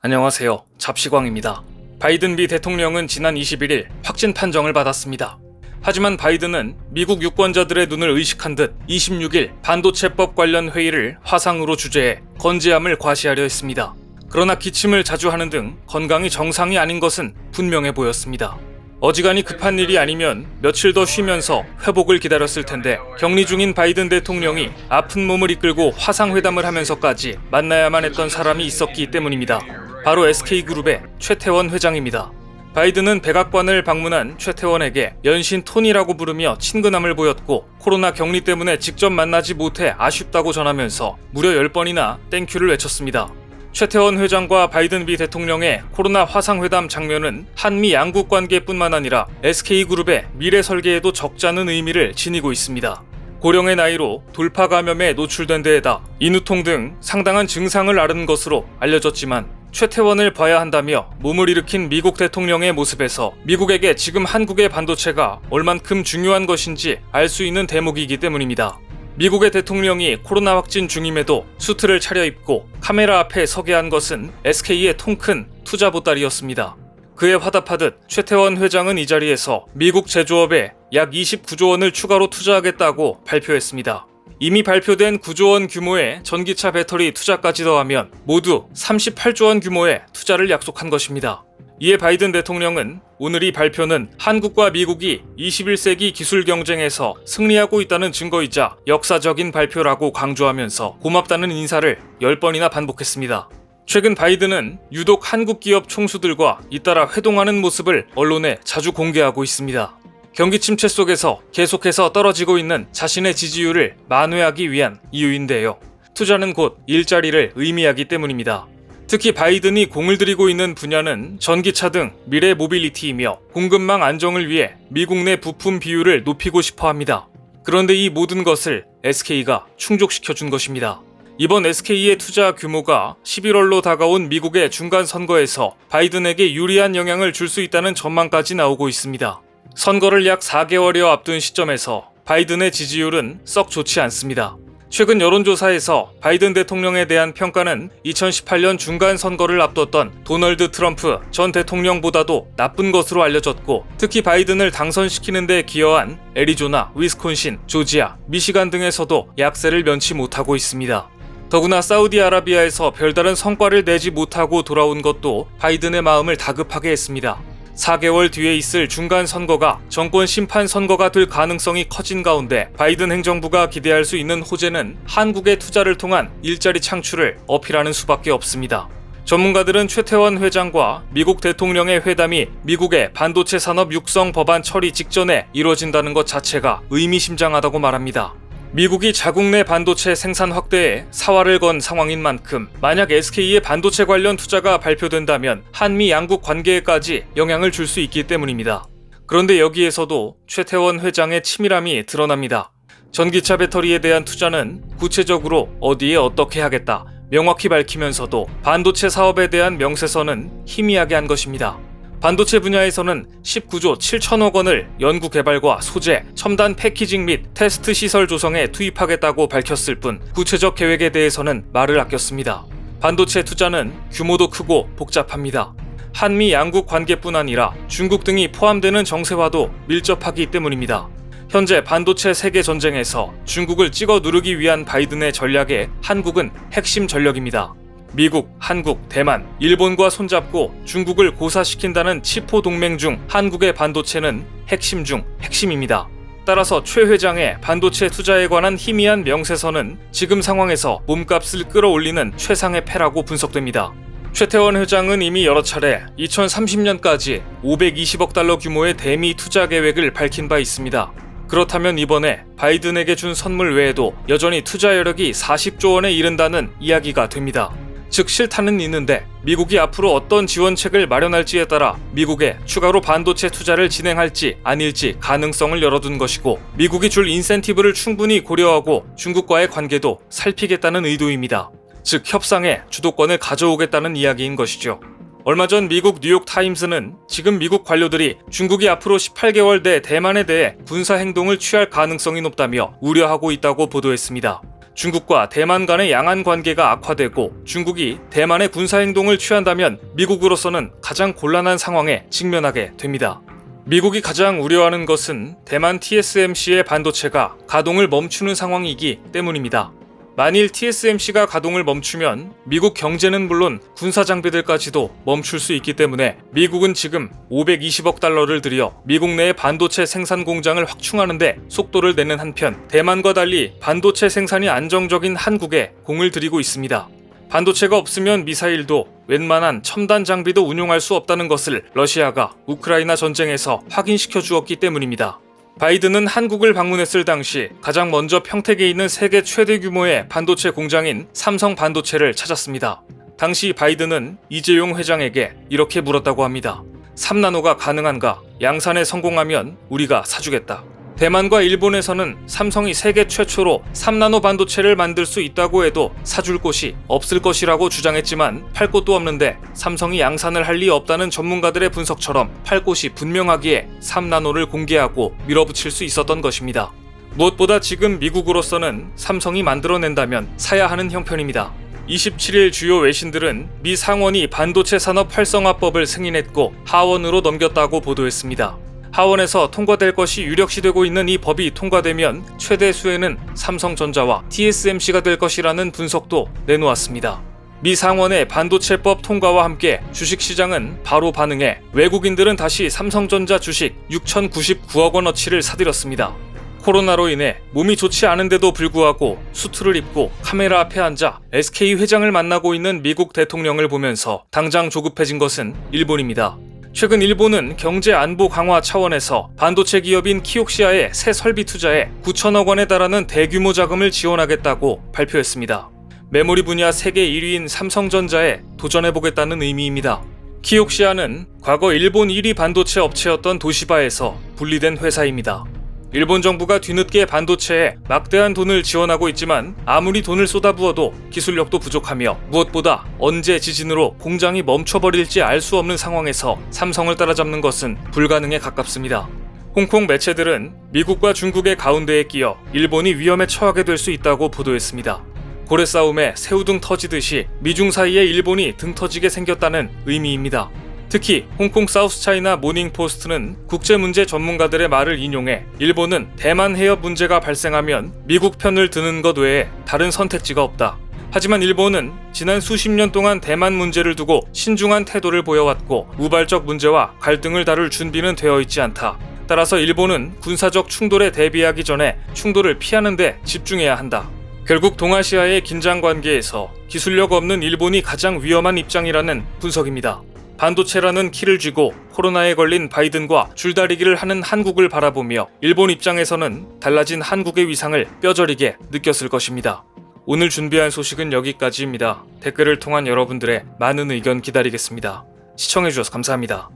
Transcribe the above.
안녕하세요. 잡시광입니다. 바이든 미 대통령은 지난 21일 확진 판정을 받았습니다. 하지만 바이든은 미국 유권자들의 눈을 의식한 듯 26일 반도체법 관련 회의를 화상으로 주재해 건재함을 과시하려 했습니다. 그러나 기침을 자주 하는 등 건강이 정상이 아닌 것은 분명해 보였습니다. 어지간히 급한 일이 아니면 며칠 더 쉬면서 회복을 기다렸을 텐데 격리 중인 바이든 대통령이 아픈 몸을 이끌고 화상회담을 하면서까지 만나야만 했던 사람이 있었기 때문입니다. 바로 SK그룹의 최태원 회장입니다. 바이든은 백악관을 방문한 최태원에게 연신 톤이라고 부르며 친근함을 보였고 코로나 격리 때문에 직접 만나지 못해 아쉽다고 전하면서 무려 10번이나 땡큐를 외쳤습니다. 최태원 회장과 바이든 미 대통령의 코로나 화상회담 장면은 한미 양국 관계뿐만 아니라 SK그룹의 미래 설계에도 적잖은 의미를 지니고 있습니다. 고령의 나이로 돌파 감염에 노출된 데에다 인후통 등 상당한 증상을 앓은 것으로 알려졌지만 최태원을 봐야 한다며 몸을 일으킨 미국 대통령의 모습에서 미국에게 지금 한국의 반도체가 얼만큼 중요한 것인지 알 수 있는 대목이기 때문입니다. 미국의 대통령이 코로나 확진 중임에도 수트를 차려입고 카메라 앞에 서게 한 것은 SK의 통큰 투자 보따리였습니다. 그에 화답하듯 최태원 회장은 이 자리에서 미국 제조업에 약 29조 원을 추가로 투자하겠다고 발표했습니다. 이미 발표된 9조 원 규모의 전기차 배터리 투자까지 더하면 모두 38조 원 규모의 투자를 약속한 것입니다. 이에 바이든 대통령은 오늘 이 발표는 한국과 미국이 21세기 기술 경쟁에서 승리하고 있다는 증거이자 역사적인 발표라고 강조하면서 고맙다는 인사를 10번이나 반복했습니다. 최근 바이든은 유독 한국 기업 총수들과 잇따라 회동하는 모습을 언론에 자주 공개하고 있습니다. 경기 침체 속에서 계속해서 떨어지고 있는 자신의 지지율을 만회하기 위한 이유인데요. 투자는 곧 일자리를 의미하기 때문입니다. 특히 바이든이 공을 들이고 있는 분야는 전기차 등 미래 모빌리티이며 공급망 안정을 위해 미국 내 부품 비율을 높이고 싶어 합니다. 그런데 이 모든 것을 SK가 충족시켜준 것입니다. 이번 SK의 투자 규모가 11월로 다가온 미국의 중간 선거에서 바이든에게 유리한 영향을 줄 수 있다는 전망까지 나오고 있습니다. 선거를 약 4개월여 앞둔 시점에서 바이든의 지지율은 썩 좋지 않습니다. 최근 여론조사에서 바이든 대통령에 대한 평가는 2018년 중간 선거를 앞뒀던 도널드 트럼프 전 대통령보다도 나쁜 것으로 알려졌고 특히 바이든을 당선시키는 데 기여한 애리조나, 위스콘신, 조지아, 미시간 등에서도 약세를 면치 못하고 있습니다. 더구나 사우디아라비아에서 별다른 성과를 내지 못하고 돌아온 것도 바이든의 마음을 다급하게 했습니다. 4개월 뒤에 있을 중간 선거가 정권 심판 선거가 될 가능성이 커진 가운데 바이든 행정부가 기대할 수 있는 호재는 한국의 투자를 통한 일자리 창출을 어필하는 수밖에 없습니다. 전문가들은 최태원 회장과 미국 대통령의 회담이 미국의 반도체 산업 육성 법안 처리 직전에 이뤄진다는 것 자체가 의미심장하다고 말합니다. 미국이 자국 내 반도체 생산 확대에 사활을 건 상황인 만큼 만약 SK의 반도체 관련 투자가 발표된다면 한미 양국 관계에까지 영향을 줄 수 있기 때문입니다. 그런데 여기에서도 최태원 회장의 치밀함이 드러납니다. 전기차 배터리에 대한 투자는 구체적으로 어디에 어떻게 하겠다 명확히 밝히면서도 반도체 사업에 대한 명세서는 희미하게 한 것입니다. 반도체 분야에서는 19조 7천억 원을 연구 개발과 소재, 첨단 패키징 및 테스트 시설 조성에 투입하겠다고 밝혔을 뿐 구체적 계획에 대해서는 말을 아꼈습니다. 반도체 투자는 규모도 크고 복잡합니다. 한미 양국 관계뿐 아니라 중국 등이 포함되는 정세와도 밀접하기 때문입니다. 현재 반도체 세계 전쟁에서 중국을 찍어 누르기 위한 바이든의 전략에 한국은 핵심 전력입니다. 미국, 한국, 대만, 일본과 손잡고 중국을 고사시킨다는 치포 동맹 중 한국의 반도체는 핵심 중 핵심입니다. 따라서 최 회장의 반도체 투자에 관한 희미한 명세서는 지금 상황에서 몸값을 끌어올리는 최상의 패라고 분석됩니다. 최태원 회장은 이미 여러 차례 2030년까지 520억 달러 규모의 대미 투자 계획을 밝힌 바 있습니다. 그렇다면 이번에 바이든에게 준 선물 외에도 여전히 투자 여력이 40조 원에 이른다는 이야기가 됩니다. 즉 실탄은 있는데 미국이 앞으로 어떤 지원책을 마련할지에 따라 미국에 추가로 반도체 투자를 진행할지 아닐지 가능성을 열어둔 것이고 미국이 줄 인센티브를 충분히 고려하고 중국과의 관계도 살피겠다는 의도입니다. 즉 협상에 주도권을 가져오겠다는 이야기인 것이죠. 얼마 전 미국 뉴욕타임스는 지금 미국 관료들이 중국이 앞으로 18개월 내 대만에 대해 군사 행동을 취할 가능성이 높다며 우려하고 있다고 보도했습니다. 중국과 대만 간의 양안 관계가 악화되고 중국이 대만의 군사 행동을 취한다면 미국으로서는 가장 곤란한 상황에 직면하게 됩니다. 미국이 가장 우려하는 것은 대만 TSMC의 반도체가 가동을 멈추는 상황이기 때문입니다. 만일 TSMC가 가동을 멈추면 미국 경제는 물론 군사 장비들까지도 멈출 수 있기 때문에 미국은 지금 520억 달러를 들여 미국 내의 반도체 생산 공장을 확충하는 데 속도를 내는 한편 대만과 달리 반도체 생산이 안정적인 한국에 공을 들이고 있습니다. 반도체가 없으면 미사일도 웬만한 첨단 장비도 운용할 수 없다는 것을 러시아가 우크라이나 전쟁에서 확인시켜 주었기 때문입니다. 바이든은 한국을 방문했을 당시 가장 먼저 평택에 있는 세계 최대 규모의 반도체 공장인 삼성 반도체를 찾았습니다. 당시 바이든은 이재용 회장에게 이렇게 물었다고 합니다. 3나노가 가능한가? 양산에 성공하면 우리가 사주겠다. 대만과 일본에서는 삼성이 세계 최초로 3나노 반도체를 만들 수 있다고 해도 사줄 곳이 없을 것이라고 주장했지만 팔 곳도 없는데 삼성이 양산을 할 리 없다는 전문가들의 분석처럼 팔 곳이 분명하기에 3나노를 공개하고 밀어붙일 수 있었던 것입니다. 무엇보다 지금 미국으로서는 삼성이 만들어낸다면 사야 하는 형편입니다. 27일 주요 외신들은 미 상원이 반도체 산업 활성화법을 승인했고 하원으로 넘겼다고 보도했습니다. 하원에서 통과될 것이 유력시되고 있는 이 법이 통과되면 최대 수혜는 삼성전자와 TSMC가 될 것이라는 분석도 내놓았습니다. 미 상원의 반도체법 통과와 함께 주식시장은 바로 반응해 외국인들은 다시 삼성전자 주식 6,099억 원어치를 사들였습니다. 코로나로 인해 몸이 좋지 않은데도 불구하고 수트를 입고 카메라 앞에 앉아 SK 회장을 만나고 있는 미국 대통령을 보면서 당장 조급해진 것은 일본입니다. 최근 일본은 경제 안보 강화 차원에서 반도체 기업인 키옥시아의 새 설비 투자에 9천억 원에 달하는 대규모 자금을 지원하겠다고 발표했습니다. 메모리 분야 세계 1위인 삼성전자에 도전해보겠다는 의미입니다. 키옥시아는 과거 일본 1위 반도체 업체였던 도시바에서 분리된 회사입니다. 일본 정부가 뒤늦게 반도체에 막대한 돈을 지원하고 있지만 아무리 돈을 쏟아부어도 기술력도 부족하며 무엇보다 언제 지진으로 공장이 멈춰버릴지 알 수 없는 상황에서 삼성을 따라잡는 것은 불가능에 가깝습니다. 홍콩 매체들은 미국과 중국의 가운데에 끼어 일본이 위험에 처하게 될 수 있다고 보도했습니다. 고래 싸움에 새우등 터지듯이 미중 사이에 일본이 등 터지게 생겼다는 의미입니다. 특히 홍콩 사우스차이나 모닝포스트는 국제문제 전문가들의 말을 인용해 일본은 대만 해협 문제가 발생하면 미국 편을 드는 것 외에 다른 선택지가 없다. 하지만 일본은 지난 수십 년 동안 대만 문제를 두고 신중한 태도를 보여왔고 우발적 문제와 갈등을 다룰 준비는 되어 있지 않다. 따라서 일본은 군사적 충돌에 대비하기 전에 충돌을 피하는 데 집중해야 한다. 결국 동아시아의 긴장 관계에서 기술력 없는 일본이 가장 위험한 입장이라는 분석입니다. 반도체라는 키를 쥐고 코로나에 걸린 바이든과 줄다리기를 하는 한국을 바라보며 일본 입장에서는 달라진 한국의 위상을 뼈저리게 느꼈을 것입니다. 오늘 준비한 소식은 여기까지입니다. 댓글을 통한 여러분들의 많은 의견 기다리겠습니다. 시청해주셔서 감사합니다.